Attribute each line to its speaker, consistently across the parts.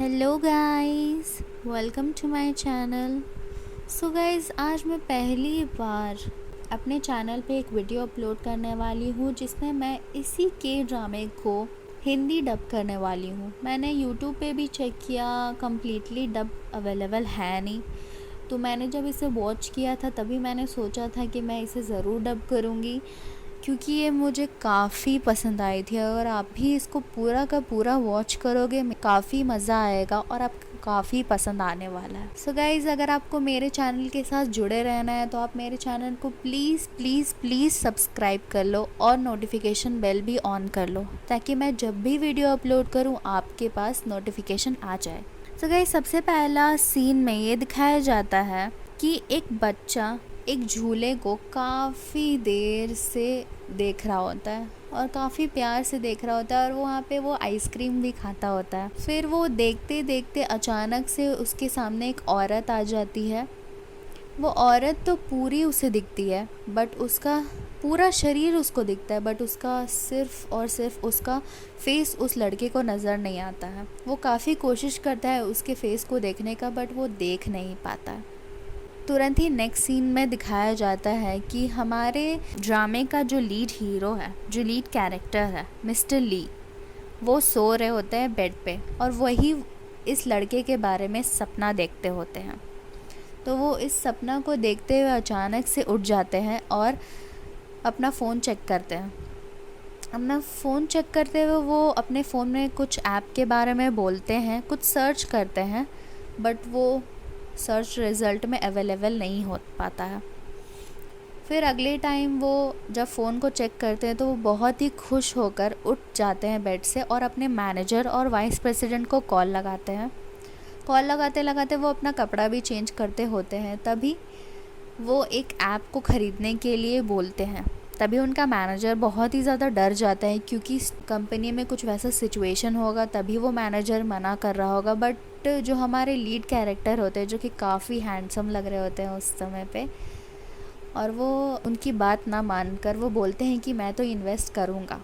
Speaker 1: Hello guys, welcome to my channel. So guys, आज मैं पहली बार अपने चैनल पे एक वीडियो अपलोड करने वाली हूँ जिसमें मैं इसी के ड्रामे को हिंदी डब करने वाली हूँ। मैंने यूट्यूब पे भी चेक किया, कम्प्लीटली डब अवेलेबल है नहीं। तो मैंने जब इसे वॉच किया था तभी मैंने सोचा था कि मैं इसे ज़रूर डब करूँगी, क्योंकि ये मुझे काफ़ी पसंद आई थी। अगर आप भी इसको पूरा का पूरा वॉच करोगे काफ़ी मज़ा आएगा और आपको काफ़ी पसंद आने वाला है। सो गाइज़, अगर आपको मेरे चैनल के साथ जुड़े रहना है तो आप मेरे चैनल को प्लीज़ प्लीज़ प्लीज़ सब्सक्राइब कर लो और नोटिफिकेशन बेल भी ऑन कर लो, ताकि मैं जब भी वीडियो अपलोड करूँ आपके पास नोटिफिकेशन आ जाए। सो गाइज़, सबसे पहला सीन में ये दिखाया जाता है कि एक बच्चा एक झूले को काफ़ी देर से देख रहा होता है और काफ़ी प्यार से देख रहा होता है, और वहाँ पे वो आइसक्रीम भी खाता होता है। फिर वो देखते देखते अचानक से उसके सामने एक औरत आ जाती है। वो औरत तो पूरी उसे दिखती है, बट उसका पूरा शरीर उसको दिखता है, बट उसका सिर्फ और सिर्फ उसका फेस उस लड़के को नज़र नहीं आता है। वो काफ़ी कोशिश करता है उसके फेस को देखने का, बट वो देख नहीं पाता है। तुरंत ही नेक्स्ट सीन में दिखाया जाता है कि हमारे ड्रामे का जो लीड हीरो है, जो लीड कैरेक्टर है, मिस्टर ली, वो सो रहे होते हैं बेड पे, और वही इस लड़के के बारे में सपना देखते होते हैं। तो वो इस सपना को देखते हुए अचानक से उठ जाते हैं और अपना फ़ोन चेक करते हैं। अपना फ़ोन चेक करते हुए वो अपने फ़ोन में कुछ ऐप के बारे में बोलते हैं, कुछ सर्च करते हैं, बट वो सर्च रिज़ल्ट में अवेलेबल नहीं हो पाता है। फिर अगले टाइम वो जब फ़ोन को चेक करते हैं तो वो बहुत ही खुश होकर उठ जाते हैं बेड से और अपने मैनेजर और वाइस प्रेसिडेंट को कॉल लगाते हैं। कॉल लगाते लगाते वो अपना कपड़ा भी चेंज करते होते हैं। तभी वो एक ऐप को ख़रीदने के लिए बोलते हैं। तभी उनका मैनेजर बहुत ही ज़्यादा डर जाता है, क्योंकि कंपनी में कुछ वैसा सिचुएशन होगा तभी वो मैनेजर मना कर रहा होगा। बट जो हमारे लीड कैरेक्टर होते हैं, जो कि काफ़ी हैंडसम लग रहे होते हैं उस समय पे, और वो उनकी बात ना मानकर वो बोलते हैं कि मैं तो इन्वेस्ट करूँगा।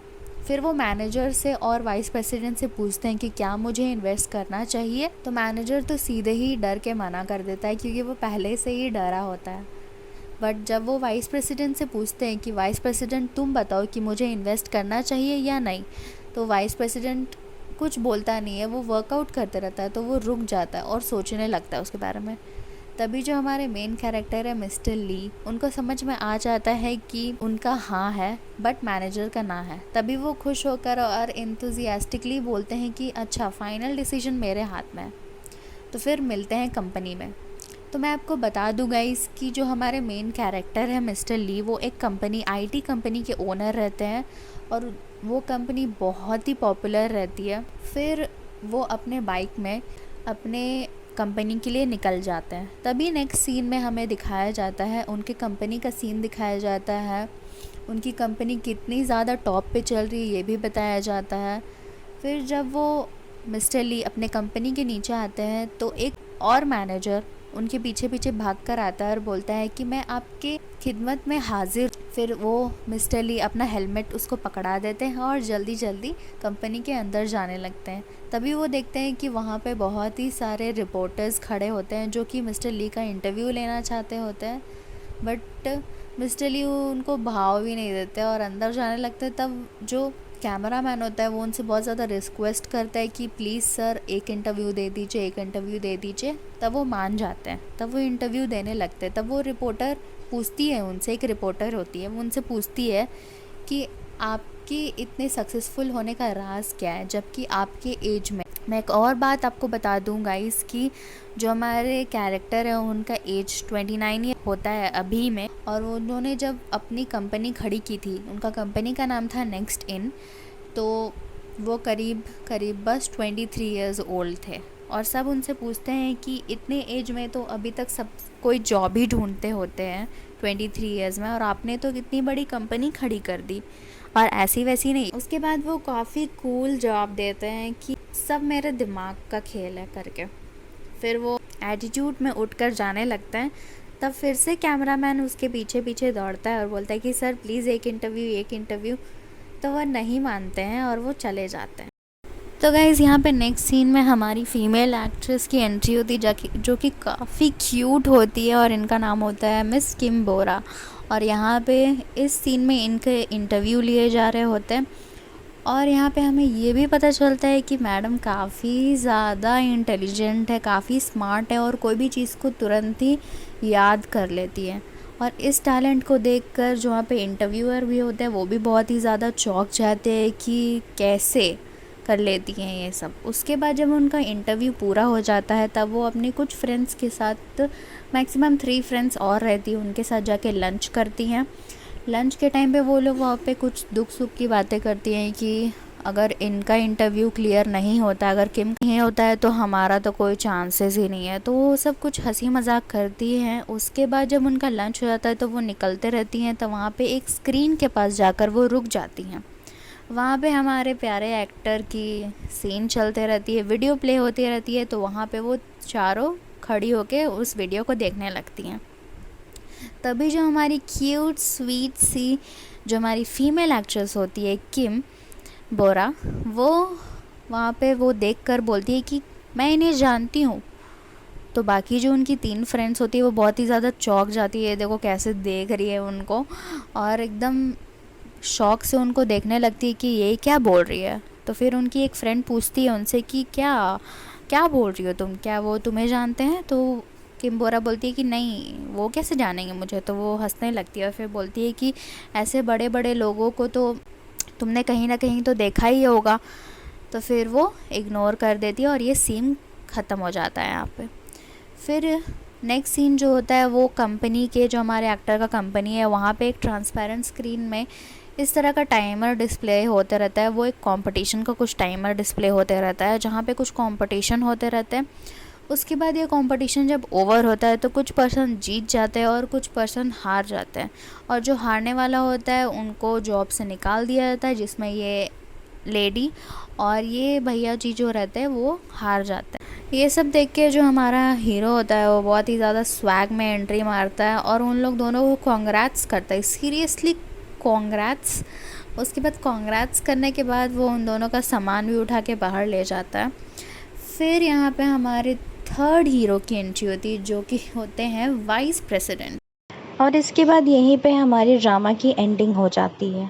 Speaker 1: फिर वो मैनेजर से और वाइस प्रेसिडेंट से पूछते हैं कि क्या मुझे इन्वेस्ट करना चाहिए। तो मैनेजर तो सीधे ही डर के मना कर देता है, क्योंकि वो पहले से ही डरा होता है। बट जब वो वाइस प्रेसिडेंट से पूछते हैं कि वाइस प्रेसिडेंट तुम बताओ कि मुझे इन्वेस्ट करना चाहिए या नहीं, तो वाइस प्रेसिडेंट कुछ बोलता नहीं है, वो वर्कआउट करते रहता है। तो वो रुक जाता है और सोचने लगता है उसके बारे में। तभी जो हमारे मेन कैरेक्टर है मिस्टर ली, उनको समझ में आ जाता है कि उनका हाँ है बट मैनेजर का ना है। तभी वो खुश होकर और एंथुजियास्टिकली बोलते हैं कि अच्छा, फाइनल डिसीजन मेरे हाथ में है। तो फिर मिलते हैं कंपनी में। तो मैं आपको बता दूँ गाइस कि जो हमारे मेन कैरेक्टर है मिस्टर ली, वो एक कंपनी, आईटी कंपनी के ओनर रहते हैं, और वो कंपनी बहुत ही पॉपुलर रहती है। फिर वो अपने बाइक में अपने कंपनी के लिए निकल जाते हैं। तभी नेक्स्ट सीन में हमें दिखाया जाता है, उनके कंपनी का सीन दिखाया जाता है। उनकी कंपनी कितनी ज़्यादा टॉप पे चल रही है ये भी बताया जाता है। फिर जब वो मिस्टर ली अपने कंपनी के नीचे आते हैं तो एक और मैनेजर उनके पीछे पीछे भाग कर आता है और बोलता है कि मैं आपके खिदमत में हाजिर। फिर वो मिस्टर ली अपना हेलमेट उसको पकड़ा देते हैं और जल्दी जल्दी कंपनी के अंदर जाने लगते हैं। तभी वो देखते हैं कि वहाँ पे बहुत ही सारे रिपोर्टर्स खड़े होते हैं जो कि मिस्टर ली का इंटरव्यू लेना चाहते होते हैं। बट मिस्टर ली उनको भाव भी नहीं देते और अंदर जाने लगते हैं। तब जो कैमरा मैन होता है वो उनसे बहुत ज़्यादा रिक्वेस्ट करता है कि प्लीज़ सर, एक इंटरव्यू दे दीजिए, एक इंटरव्यू दे दीजिए। तब वो मान जाते हैं। तब वो इंटरव्यू देने लगते हैं। तब वो रिपोर्टर पूछती है उनसे, एक रिपोर्टर होती है, वो उनसे पूछती है कि आपके इतने सक्सेसफुल होने का राज क्या है, जबकि आपके एज में। मैं एक और बात आपको बता दूँ गाइस कि जो हमारे कैरेक्टर है उनका एज 29 ईयर होता है अभी में, और उन्होंने जब अपनी कंपनी खड़ी की थी, उनका कंपनी का नाम था नेक्स्ट इन, तो वो करीब करीब बस 23 ईयर्स ओल्ड थे। और सब उनसे पूछते हैं कि इतने एज में तो अभी तक सब कोई जॉब ही ढूंढते होते हैं 23 ईयर्स में, और आपने तो कितनी बड़ी कंपनी खड़ी कर दी और ऐसी वैसी नहीं। उसके बाद वो काफ़ी कूल जवाब देते हैं कि सब मेरे दिमाग का खेल है करके। फिर वो एटीट्यूड में उठकर जाने लगता है। तब फिर से कैमरामैन उसके पीछे पीछे दौड़ता है और बोलता है कि सर प्लीज़ एक इंटरव्यू, एक इंटरव्यू। तो वह नहीं मानते हैं और वो चले जाते हैं। तो गाइज़ यहाँ पे नेक्स्ट सीन में हमारी फ़ीमेल एक्ट्रेस की एंट्री होती है जो कि काफ़ी क्यूट होती है और इनका नाम होता है मिस किम बोरा। और यहाँ पे इस सीन में इनके इंटरव्यू लिए जा रहे होते हैं और यहाँ पे हमें ये भी पता चलता है कि मैडम काफ़ी ज़्यादा इंटेलिजेंट है, काफ़ी स्मार्ट है और कोई भी चीज़ को तुरंत ही याद कर लेती है। और इस टैलेंट को देखकर जो वहाँ पे इंटरव्यूअर भी होते हैं वो भी बहुत ही ज़्यादा चौंक जाते हैं कि कैसे कर लेती हैं ये सब। उसके बाद जब उनका इंटरव्यू पूरा हो जाता है तब वो अपने कुछ फ्रेंड्स के साथ, मैक्सिमम 3 फ्रेंड्स और रहती हैं, उनके साथ जाके लंच करती हैं। लंच के टाइम पे वो लोग वहाँ पे कुछ दुख सुख की बातें करती हैं कि अगर इनका इंटरव्यू क्लियर नहीं होता, अगर किम नहीं होता है तो हमारा तो कोई चांसेस ही नहीं है। तो वो सब कुछ हंसी मजाक करती हैं। उसके बाद जब उनका लंच हो जाता है तो वो निकलते रहती हैं, तो वहाँ पे एक स्क्रीन के पास जाकर वो रुक जाती हैं। वहाँ पे हमारे प्यारे एक्टर की सीन चलते रहती है, वीडियो प्ले होती रहती है, तो वहाँ पे वो चारों खड़ी होके उस वीडियो को देखने लगती हैं। तभी जो हमारी क्यूट स्वीट सी जो हमारी फीमेल एक्ट्रेस होती है किम बोरा, वो वहाँ पे वो देखकर बोलती है कि मैं इन्हें जानती हूँ। तो बाकी जो उनकी 3 फ्रेंड्स होती है वो बहुत ही ज़्यादा चौंक जाती है, देखो कैसे देख रही है उनको, और एकदम शौक से उनको देखने लगती है कि ये क्या बोल रही है। तो फिर उनकी एक फ्रेंड पूछती है उनसे कि क्या क्या बोल रही हो तुम, क्या वो तुम्हें जानते हैं? तो किम बोरा बोलती है कि नहीं, वो कैसे जानेंगे मुझे। तो वो हंसने लगती है और फिर बोलती है कि ऐसे बड़े बड़े लोगों को तो तुमने कहीं ना कहीं तो देखा ही होगा। तो फिर वो इग्नोर कर देती है और ये सीन ख़त्म हो जाता है यहाँ पे। फिर नेक्स्ट सीन जो होता है वो कंपनी के, जो हमारे एक्टर का कंपनी है, वहाँ पे एक ट्रांसपेरेंट स्क्रीन में इस तरह का टाइमर डिस्प्ले होते रहता है। वो एक कंपटीशन का कुछ टाइमर डिस्प्ले होते रहता है जहाँ पे कुछ कंपटीशन होते रहते हैं। उसके बाद ये कंपटीशन जब ओवर होता है तो कुछ पर्सन जीत जाते हैं और कुछ पर्सन हार जाते हैं, और जो हारने वाला होता है उनको जॉब से निकाल दिया जाता है, जिसमें ये लेडी और ये भैया जी जो रहते हैं वो हार जाते हैं। ये सब देख के जो हमारा हीरो होता है वो बहुत ही ज़्यादा स्वैग में एंट्री मारता है और उन लोग दोनों को कॉन्ग्रेट्स करता है, सीरियसली कॉन्ग्रेट्स। उसके बाद कॉन्ग्रेट्स करने के बाद वो उन दोनों का सामान भी उठा के बाहर ले जाता है। फिर यहाँ पे हमारे थर्ड हीरो की एंट्री होती है जो कि होते हैं वाइस प्रेसिडेंट।
Speaker 2: और इसके बाद यहीं पे हमारी ड्रामा की एंडिंग हो जाती है।